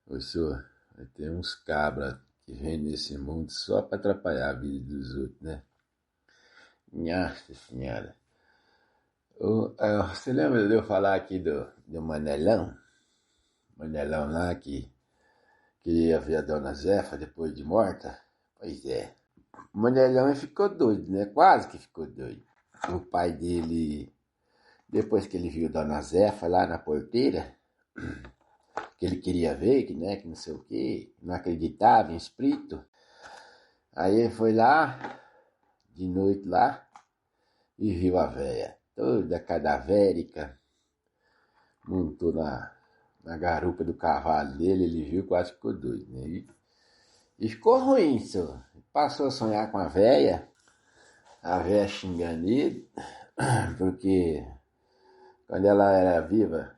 Ô senhor, tem uns cabras que vêm nesse mundo só pra atrapalhar a vida dos outros, né? Nossa senhora. Você lembra de eu falar aqui do Manelão? Manelão lá que queria ver a dona Zefa depois de morta? Pois é. O Manelão ficou doido, né? Quase que ficou doido. O pai dele, depois que ele viu a dona Zefa lá na porteira, que ele queria ver, que não sei o quê, não acreditava em espírito. Aí ele foi lá, de noite lá, e viu a véia, toda cadavérica, montou na garupa do cavalo dele, ele viu, quase ficou doido, né? E ficou ruim, senhor. Passou a sonhar com a véia xingando ele, porque quando ela era viva,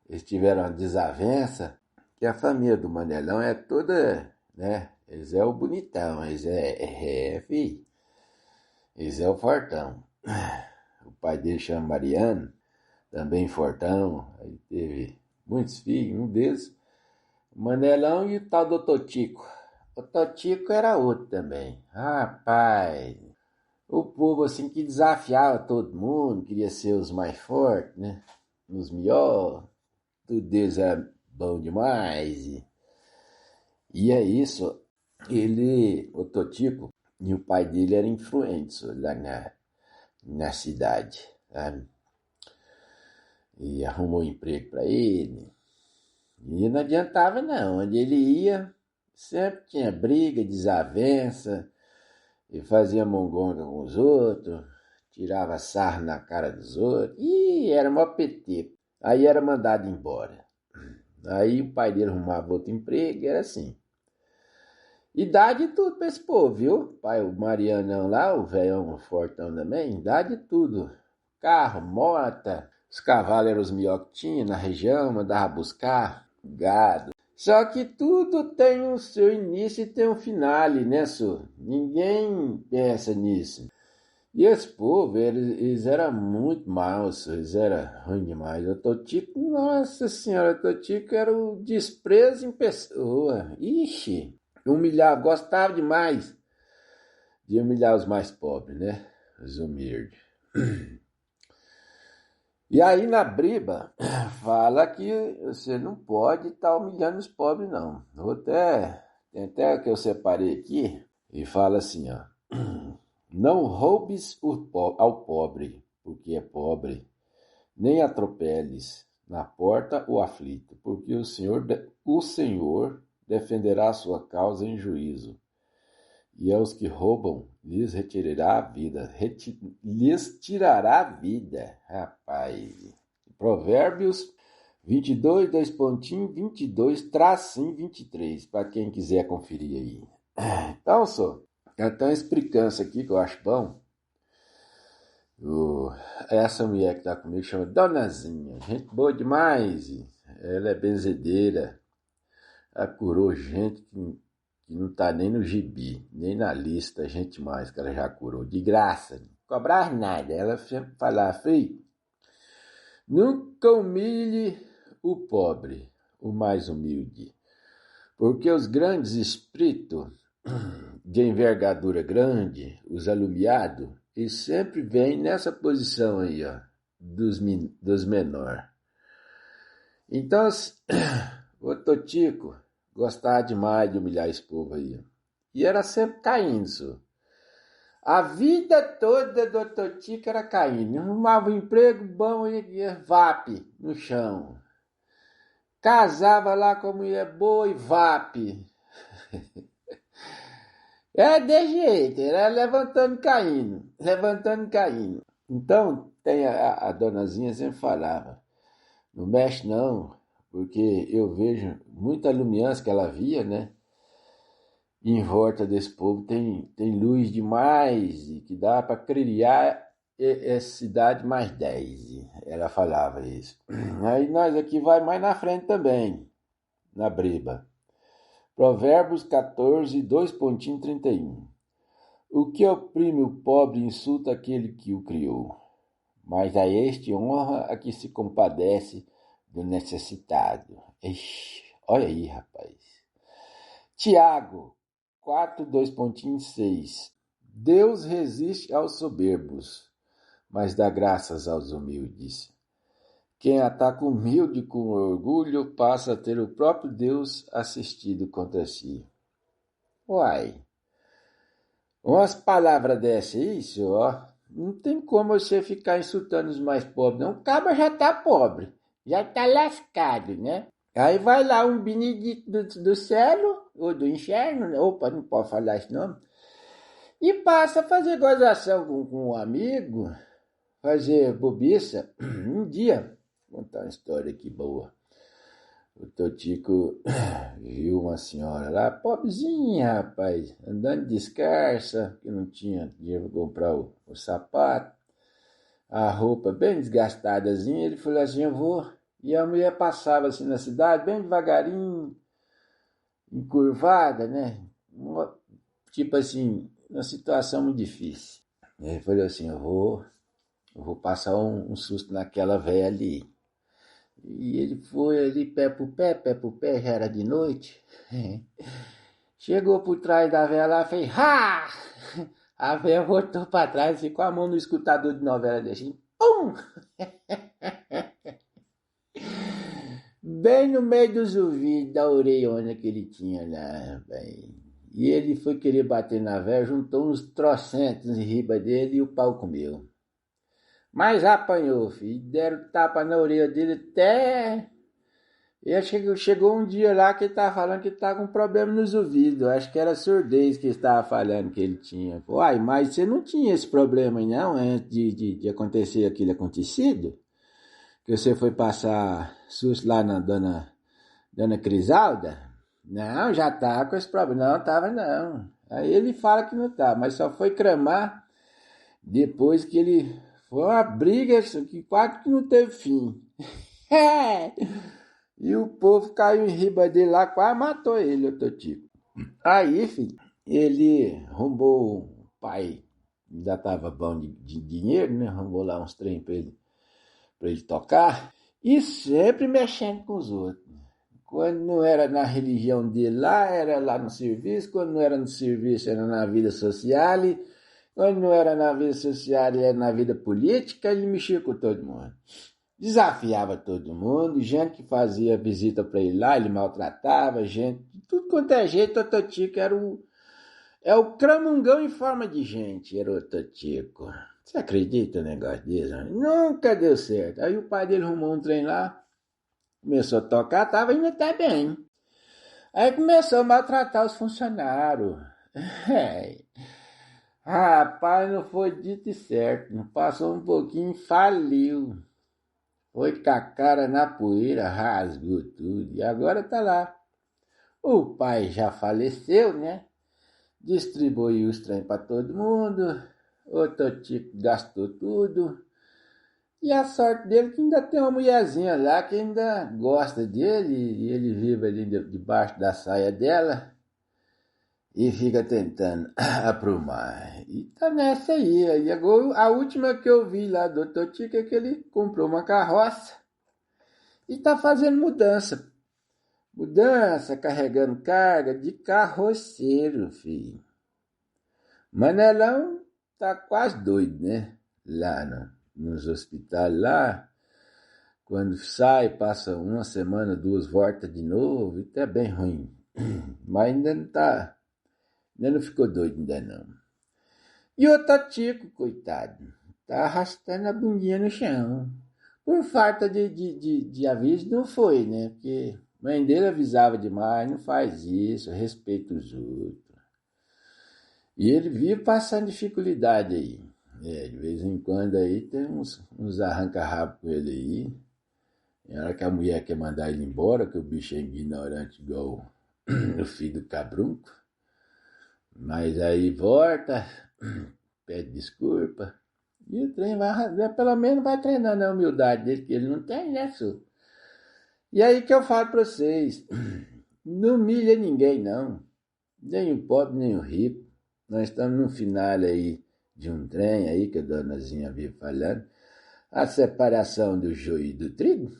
eles tiveram uma desavença, que a família do Manelão é toda, né? Eles é o bonitão, filho. Eles é o fortão. O pai dele chama Mariano, também fortão. Aí teve muitos filhos, um deles, o Manelão e o tal do Totico. O Totico era outro também. Rapaz, o povo assim que desafiava todo mundo, queria ser os mais fortes, né? Os melhores. Tudo deles era bom demais. E é isso. O Totico, e o pai dele era influente lá na cidade, sabe? E arrumou um emprego para ele. E não adiantava não, onde ele ia, sempre tinha briga, desavença, e fazia mongonga com os outros, tirava sarro na cara dos outros, e era mó PT. Aí era mandado embora. Aí o pai dele arrumava outro emprego, era assim. E dá de tudo pra esse povo, viu? Pai, o Marianão lá, o velhão fortão também, dá de tudo. Carro, moto, os cavalos eram os melhores que tinha na região, mandava buscar gado. Só que tudo tem o seu início e tem um finale, né, senhor? Ninguém pensa nisso. E esse povo, eles eram muito maus, eles eram ruins demais. O Totico, nossa senhora, o Totico era o desprezo em pessoa. Ixi, humilhava, gostava demais de humilhar os mais pobres, né? Os humildes. E aí na briba, fala que você não pode estar humilhando os pobres, não. Tem até que eu separei aqui, e fala assim, ó. Não roubes ao pobre, porque é pobre, nem atropeles na porta o aflito, porque o Senhor defenderá a sua causa em juízo. E aos que roubam, lhes retirará a vida. Lhes tirará a vida, rapaz. Provérbios 22, 22, tracinho 23, para quem quiser conferir aí. Então, tem uma explicância aqui que eu acho bom. Essa mulher que tá comigo chama Donazinha, gente boa demais. Ela é benzedeira. Ela curou gente que não tá nem no gibi, nem na lista, gente mais que ela já curou, de graça, não cobrar nada. Ela sempre falava, filho, nunca humilhe o pobre, o mais humilde, porque os grandes espíritos de envergadura grande, os alumiados, eles sempre vêm nessa posição aí, ó, dos menores. Então, o Totico gostava demais de humilhar esse povo aí. E era sempre caindo, senhor. A vida toda do Totico era caindo. Arrumava um emprego bom e ia VAP no chão. Casava lá com a mulher boa e VAP. É de jeito, era levantando e caindo, levantando e caindo. Então, a donazinha sempre falava, não mexe não, porque eu vejo muita lumiança que ela via, né? E em volta desse povo tem luz demais, e que dá para criar essa cidade mais 10. Ela falava isso. Aí nós aqui vai mais na frente também, na briba. Provérbios 14, 2.31. O que oprime o pobre insulta aquele que o criou, mas a este honra a que se compadece do necessitado. Ixi, olha aí, rapaz. Tiago 4:6. Deus resiste aos soberbos, mas dá graças aos humildes. Quem ataca o humilde com orgulho passa a ter o próprio Deus assistido contra si. Uai, umas palavras dessas aí, senhor, não tem como você ficar insultando os mais pobres, não. O cabra já tá pobre, já tá lascado, né? Aí vai lá um Benedito do céu, ou do inferno, né? Opa, não pode falar esse nome, e passa a fazer gozação com um amigo, fazer bobiça. Um dia, vou contar uma história aqui boa. O Totico viu uma senhora lá, pobrezinha, rapaz, andando descalça, que não tinha dinheiro para comprar o sapato, a roupa bem desgastadazinha. Ele falou assim, eu vou. E a mulher passava assim na cidade, bem devagarinho, encurvada, né? Tipo assim, uma situação muito difícil. Ele falou assim, eu vou passar um susto naquela velha ali. E ele foi ali pé por pé, já era de noite. Chegou por trás da velha lá, fez ha! A velha voltou para trás, ficou a mão no escutador de novela desse. Pum! Bem no meio dos ouvidos, da orelhona que ele tinha lá, bem. E ele foi querer bater na velha, juntou uns trocentos em riba dele e o pau comeu. Mas apanhou, filho. Deram tapa na orelha dele até... E chegou um dia lá que ele estava falando que estava com problema nos ouvidos. Acho que era surdez que ele estava falando que ele tinha. Uai, mas você não tinha esse problema aí não, antes de acontecer aquilo acontecido? Que você foi passar susto lá na dona Crisalda? Não, já tá com esse problema. Não, tava não. Aí ele fala que não tá, mas só foi cramar depois que ele... Foi uma briga que quase que não teve fim. E o povo caiu em riba dele lá, quase matou ele, o Totico. Aí, filho, ele arrombou o pai, ainda tava bom de dinheiro, né? Arrombou lá uns trem pra ele tocar. E sempre mexendo com os outros. Quando não era na religião dele lá, era lá no serviço. Quando não era no serviço, era na vida social. Quando não era na vida social, era na vida política. Ele mexia com todo mundo. Desafiava todo mundo. Gente que fazia visita para ele lá, ele maltratava. Gente, tudo quanto é jeito, o Totico era o cramungão em forma de gente, era o Totico. Você acredita no negócio desse? Nunca deu certo. Aí o pai dele arrumou um trem lá, começou a tocar, tava indo até bem. Aí começou a maltratar os funcionários. Rapaz, não foi dito e certo. Não passou um pouquinho, faliu. Foi com a cara na poeira, rasgou tudo. E agora tá lá. O pai já faleceu, né? Distribuiu os trem para todo mundo. O Totico gastou tudo. E a sorte dele é que ainda tem uma mulherzinha lá que ainda gosta dele. E ele vive ali debaixo da saia dela. E fica tentando aprumar. E tá nessa aí. E agora, a última que eu vi lá do Totico é que ele comprou uma carroça. E tá fazendo mudança. Mudança, carregando carga de carroceiro, filho. Manelão tá quase doido, né? Lá nos hospitais lá, quando sai, passa uma semana, duas, volta de novo, e tá bem ruim. Mas ainda não ficou doido ainda não. E o Totico, coitado, tá arrastando a bundinha no chão. Por falta de aviso não foi, né? Porque a mãe dele avisava demais, não faz isso, respeita os outros. E ele vive passando dificuldade aí. De vez em quando aí tem uns arranca-rabo com ele aí. Na hora que a mulher quer mandar ele embora, que o bicho é ignorante igual o filho do cabrunco. Mas aí volta, pede desculpa. E o trem pelo menos vai treinando a humildade dele, que ele não tem, né, senhor? E aí que eu falo para vocês, não humilha ninguém, não. Nem o pobre, nem o rico. Nós estamos no final aí de um trem aí que a donazinha vive falando. A separação do joio e do trigo.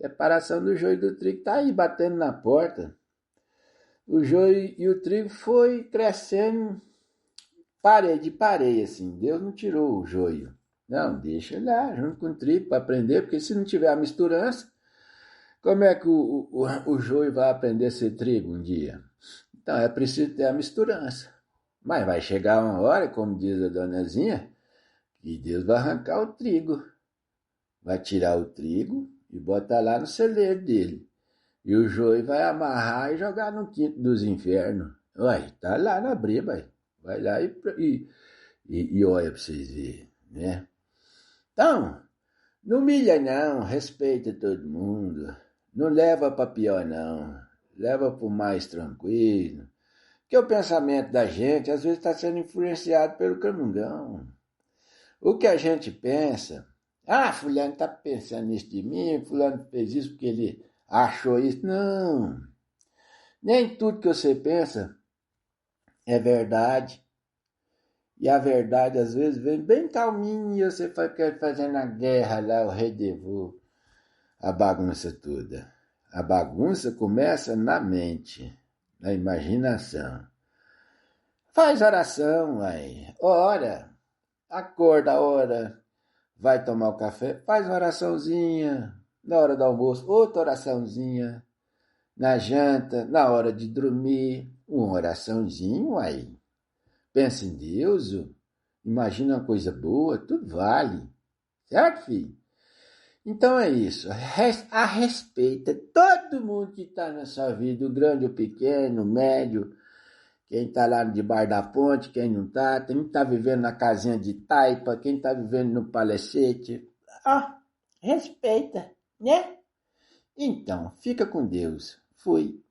Separação do joio e do trigo tá aí batendo na porta. o joio e o trigo foi crescendo parede, assim. Deus não tirou o joio. Não, deixa lá, junto com o trigo, para aprender, porque se não tiver a misturança, como é que o joio vai aprender a ser trigo um dia? Então é preciso ter a misturança. Mas vai chegar uma hora, como diz a donazinha, que Deus vai arrancar o trigo. Vai tirar o trigo e botar lá no celeiro dele. E o joio vai amarrar e jogar no quinto dos infernos. Ué, tá lá na briba. Vai lá e olha para vocês verem, né? Então, não humilha não, respeita todo mundo. Não leva para pior não. Leva para o mais tranquilo. Porque o pensamento da gente às vezes está sendo influenciado pelo camundão. O que a gente pensa, fulano está pensando nisso de mim, fulano fez isso porque ele achou isso. Não, nem tudo que você pensa é verdade. E a verdade às vezes vem bem calminha e você quer fazendo a guerra lá, o rendezvous, a bagunça toda. A bagunça começa na mente, na imaginação. Faz oração, aí. Ora, acorda, ora, vai tomar o café, faz uma oraçãozinha, na hora do almoço, outra oraçãozinha, na janta, na hora de dormir, uma oraçãozinha, aí. Pensa em Deus, imagina uma coisa boa, tudo vale, certo, filho? Então é isso, a respeita todo mundo que está na sua vida, o grande, o pequeno, o médio, quem está lá debaixo da ponte, quem não está, quem está vivendo na casinha de taipa, quem está vivendo no palacete. Respeita, né? Então, fica com Deus. Fui.